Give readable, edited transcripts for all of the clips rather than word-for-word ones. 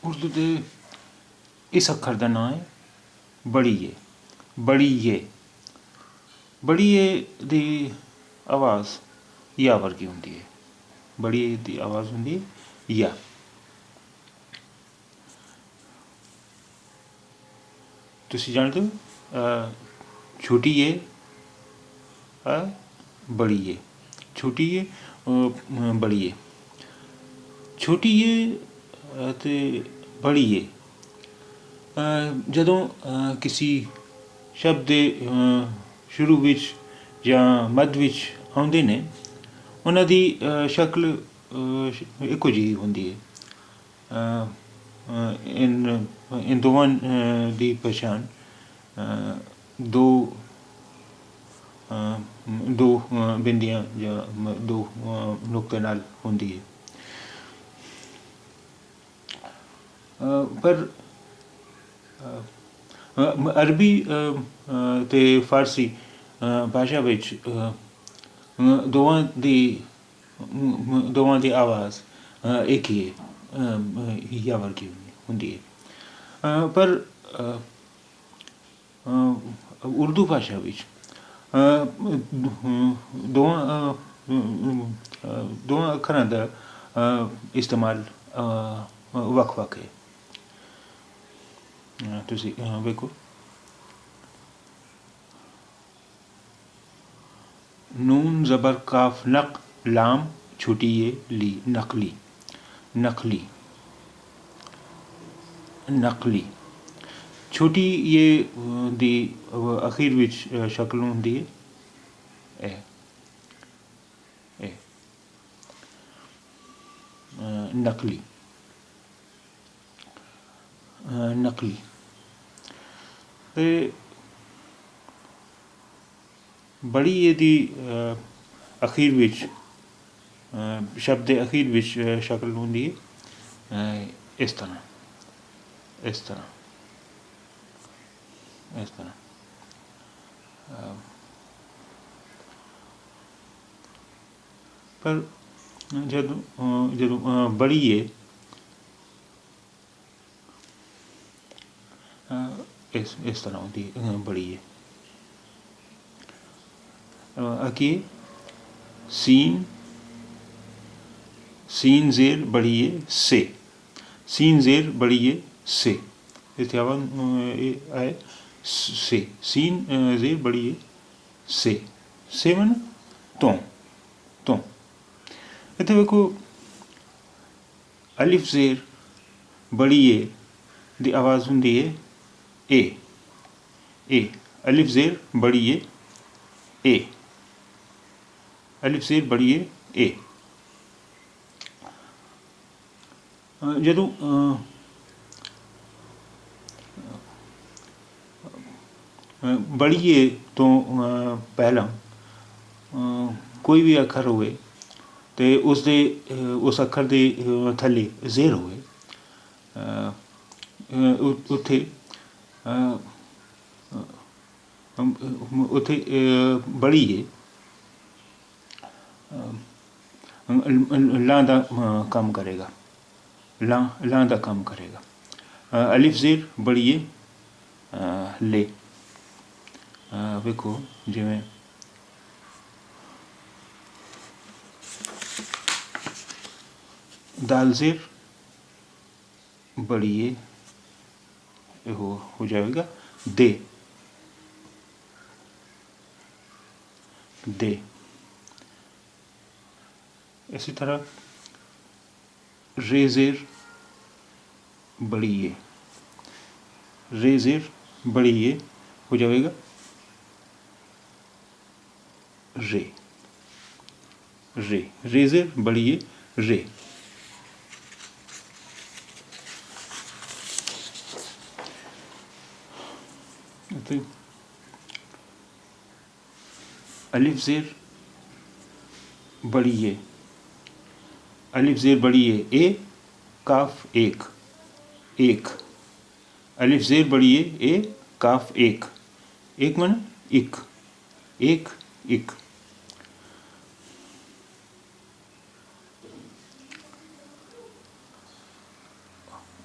उर्दू के इस अखर का नाम है बड़ी ये दी आवाज़ या वर्गी होंगी है। बड़ी ए दी आवाज़ होंगी या। तुसी जानते हो छोटी ए बड़ी ए, छोटी ए बड़ी ए, छोटी ए ते बड़ी ए जदों किसी शब्द के शुरू विच या मध्य विच आउंदे ने उन्हां दी शक्ल इक्को जी होंदी है। इन दोवां दी पहचान दो बिंदियां या दो नुक्ते नाल होंदी है। पर अरबी ते फारसी भाषा विच दोवां दी आवाज़ एक ही है, या वर्गी होंदी है। पर उर्दू भाषा विच दोवां अखरां दा इस्तेमाल वक् वक् है। तुसी वेखो नून ज़बर काफ नक लाम छोटी ये ली नकली नकली नकली। छोटी ये दी अखीर विच शक्ल होंदी है ए नकली नकली। बड़ी ये दी अखीर विच शब्द के अखीर विच शक्ल होंदी है इस तरह इस तरह इस तरह। पर जदों बड़ी है इस तरह होंदी बड़ी है। अकी सीन सीन ज़ेर बड़ी है से सीन ज़ेर बड़ी है से इत्थे आए से सीन ज़ेर बड़ी है से मन तो इत्थे वेखो अलिफ ज़ेर बड़ी है दी आवाज़ होंदी है ए अलिफ ज़ेर बड़ी है ए अलिफ ज़ेर बड़ी है ए। जदों बड़ी ए तो पहला कोई भी अखर होए तो उस अखर दे थल्ले ज़ेर होए उत्थे उत्थे बड़ी है लां दा काम करेगा लां दा काम करेगा। अलिफ ज़ेर बड़ी है ले वेखो जिवें दाल ज़ेर बड़ी है हो जाएगा दे दे। इसी तरह रे ज़ेर बड़ी है रे ज़ेर बड़ी है हो जाएगा रे रे रे ज़ेर बड़ी है रे। अलिफ ज़ेर बड़ी है अलिफ ज़ेर बड़ी है ए काफ एक अलिफ ज़ेर बड़ी है ए काफ एक मन इक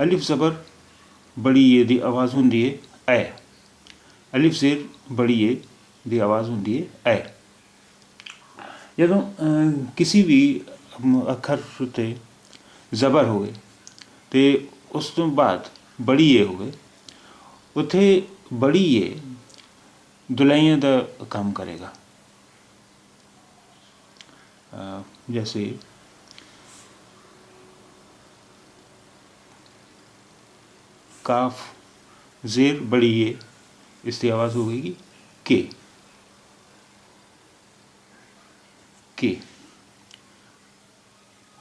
अलिफ ज़बर बड़ी ए दी आवाज़ होंदी है ए। अलिफ ज़ेर बड़ी ए दी आवाज़ होंदी है ए। ਜਦੋਂ किसी भी ਅੱਖਰ ਉੱਤੇ ਜ਼ਬਰ ਹੋਵੇ ਤੇ ਉਸ ਤੋਂ ਬਾਅਦ ਬੜੀ ਏ ਹੋਵੇ, ਉੱਥੇ ਬੜੀ ਏ ਦੁਲਾਈਆਂ ਦਾ ਕੰਮ ਕਰੇਗਾ। जैसे काफ ज़ेर बड़ी ए, इसकी आवाज़ हो गई के।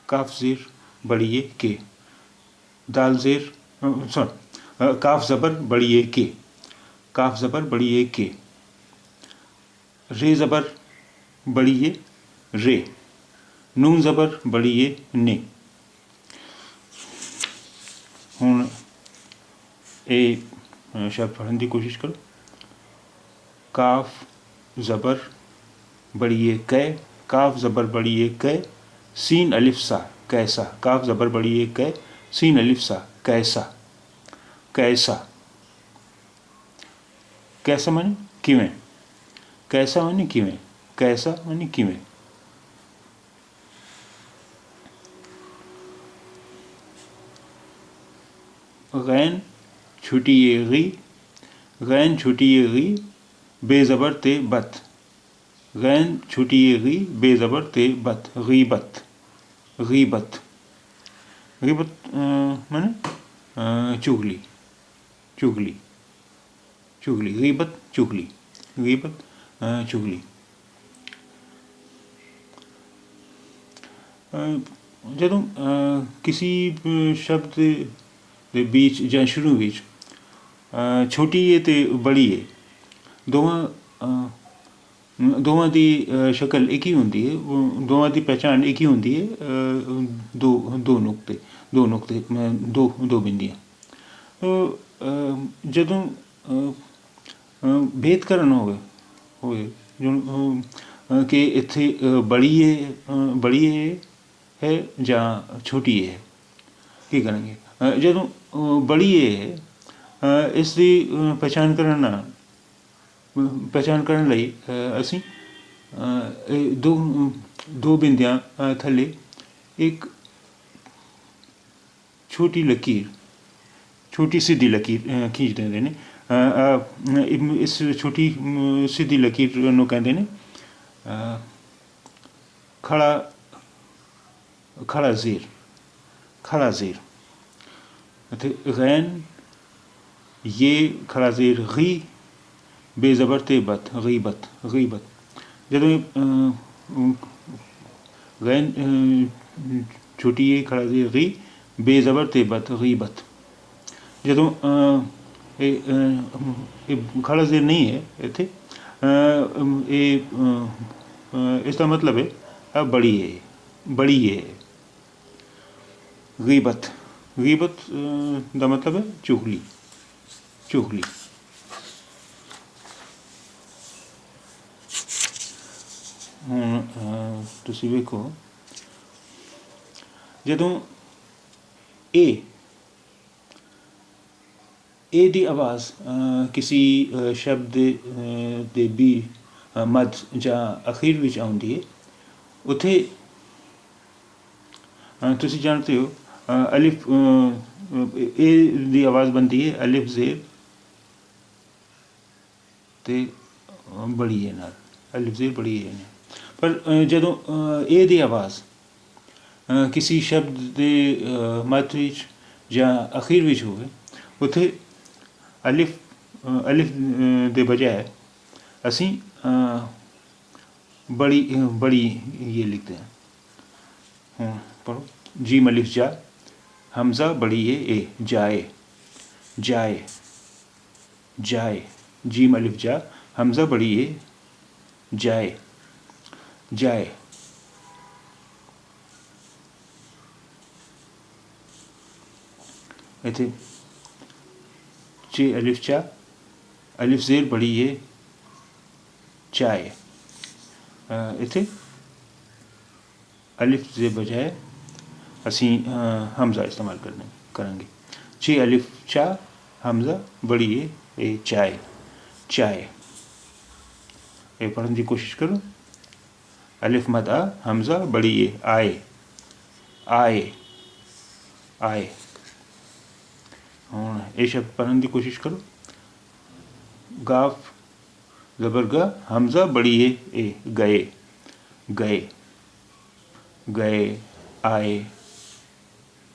काफ ज़ेर बड़ी ए के। दाल ज़ेर काफ ज़बर बड़ी ए के। काफ ज़बर बड़ी ए के। रे ज़बर बड़ी ए रे। नून ज़बर बड़ी ए ने। हुण ये शब्द पढ़ने की कोशिश करो। काफ ज़बर बड़ी ए कै। काफ ज़बर बड़ी ए कै। सीन अलिफ सा कैसा। काफ ज़बर बड़ी ए कै। सीन अलिफ सा कैसा। कैसा। कैसा माने किवें। कैसा माने किवें। कैसा माने किवें। गैन छुटी ए गी। गैन छुटी ए गी बेज़बर ते बत। गैन छुटी ए गी बेज़बर ते बत। गीबत। गीबत। गीबत माने चुगली। चुगली। चुगली। गीबत चुगली। गीबत चुगली। ਜਦੋਂ किसी शब्द ਦੇ बीच ਜਾਂ शुरू ਵਿੱਚ छोटी ए ते बड़ी ए ਦੋਵਾਂ ਦੀ ਸ਼ਕਲ ਇੱਕ ਹੀ ਹੁੰਦੀ ਹੈ, ਦੋਵਾਂ ਦੀ ਪਹਿਚਾਣ ਇੱਕ ਹੀ ਹੁੰਦੀ ਹੈ। ਦੋ ਨੁਕਤੇ ਦੋ ਬਿੰਦੀਆਂ। ਜਦੋਂ ਭੇਦ ਕਰਨ ਹੋਵੇ ਕਿ ਇੱਥੇ ਬੜੀ ਹੈ ਜਾਂ ਛੋਟੀ ਹੈ, ਕੀ ਕਰਾਂਗੇ? ਜਦੋਂ ਬੜੀ ਹੈ ਇਸ ਦੀ ਪਹਿਚਾਣ ਕਰਨ ਲਈ ਅਸੀਂ ਦੋ ਬਿੰਦੀਆਂ ਥੱਲੇ ਇੱਕ ਛੋਟੀ ਸਿੱਧੀ ਲਕੀਰ ਖਿੱਚ ਦਿੰਦੇ ਨੇ। ਇਸ ਛੋਟੀ ਸਿੱਧੀ ਲਕੀਰ ਨੂੰ ਕਹਿੰਦੇ ਨੇ ਖੜਾ ਜ਼ੇਰ। ਖੜਾ ਜ਼ੇਰ ਅਤੇ ਗੈਨ ये खड़ा ज़ेर गी बेज़बर ते बत। गीबत। गीबत। जदों गैन छोटी ए खड़ा ज़ेर गी बेज़बर ते बत। गीबत। जदों खड़ा ज़ेर नहीं है इत्थे, इसका मतलब है बड़ी है। गीबत। गीबत का मतलब है चुगली। चुगली। ਹੁਣ ਤੁਸੀਂ ਵੇਖੋ ਜਦੋਂ ए ਦੀ ਆਵਾਜ਼ ਕਿਸੇ ਸ਼ਬਦ ਦੇ ਵੀ ਮੱਧ ਜਾਂ ਅਖੀਰ ਵਿੱਚ ਆਉਂਦੀ ਹੈ, ਉੱਥੇ ਤੁਸੀਂ ਜਾਣਦੇ ਹੋ ਅਲਿਫ ए ਦੀ ਆਵਾਜ਼ ਬਣਦੀ ਹੈ ਅਲਿਫ ਜ਼ੇਰ ਤੇ ਬੜੀ ਏ ਨਾਲ। ਅਲਿਫ ਜ਼ੇਰ ਬੜੀ ਏ ਨਾਲ। ਪਰ ਜਦੋਂ ए ਦੀ ਆਵਾਜ਼ ਕਿਸੇ ਸ਼ਬਦ ਦੇ ਮੱਧ ਵਿੱਚ ਜਾਂ ਅਖੀਰ ਵਿੱਚ ਹੋਵੇ, ਉੱਥੇ ਅਲਿਫ ਦੇ ਬਜਾਏ ਅਸੀਂ बड़ी ये लिखते हैं। पढ़ो। जीम अलिफ जा हमज़ा बड़ी ए जाए। जाए। जाए। जीम अलिफ जा हमज़ा बड़ी ए जाए। जाए। इथे चे अलिफ चा अलिफ ज़ेर बड़ी ए चाय। इत्थे अलिफ के बजाय असी हमज़ा इस्तेमाल करेंगे। ची अलिफ चा, हमजा बड़ी ए चाय, चाय। ये पढ़ने की कोशिश करो। अलिफ मद आ, हमजा बड़ी ए आए, आए, आए। और ये शब्द पढ़ने की कोशिश करो। गाफ ज़बर गा, हमजा बड़ी ए गए, गए, गए, आए,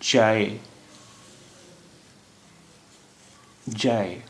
चाय, जाए।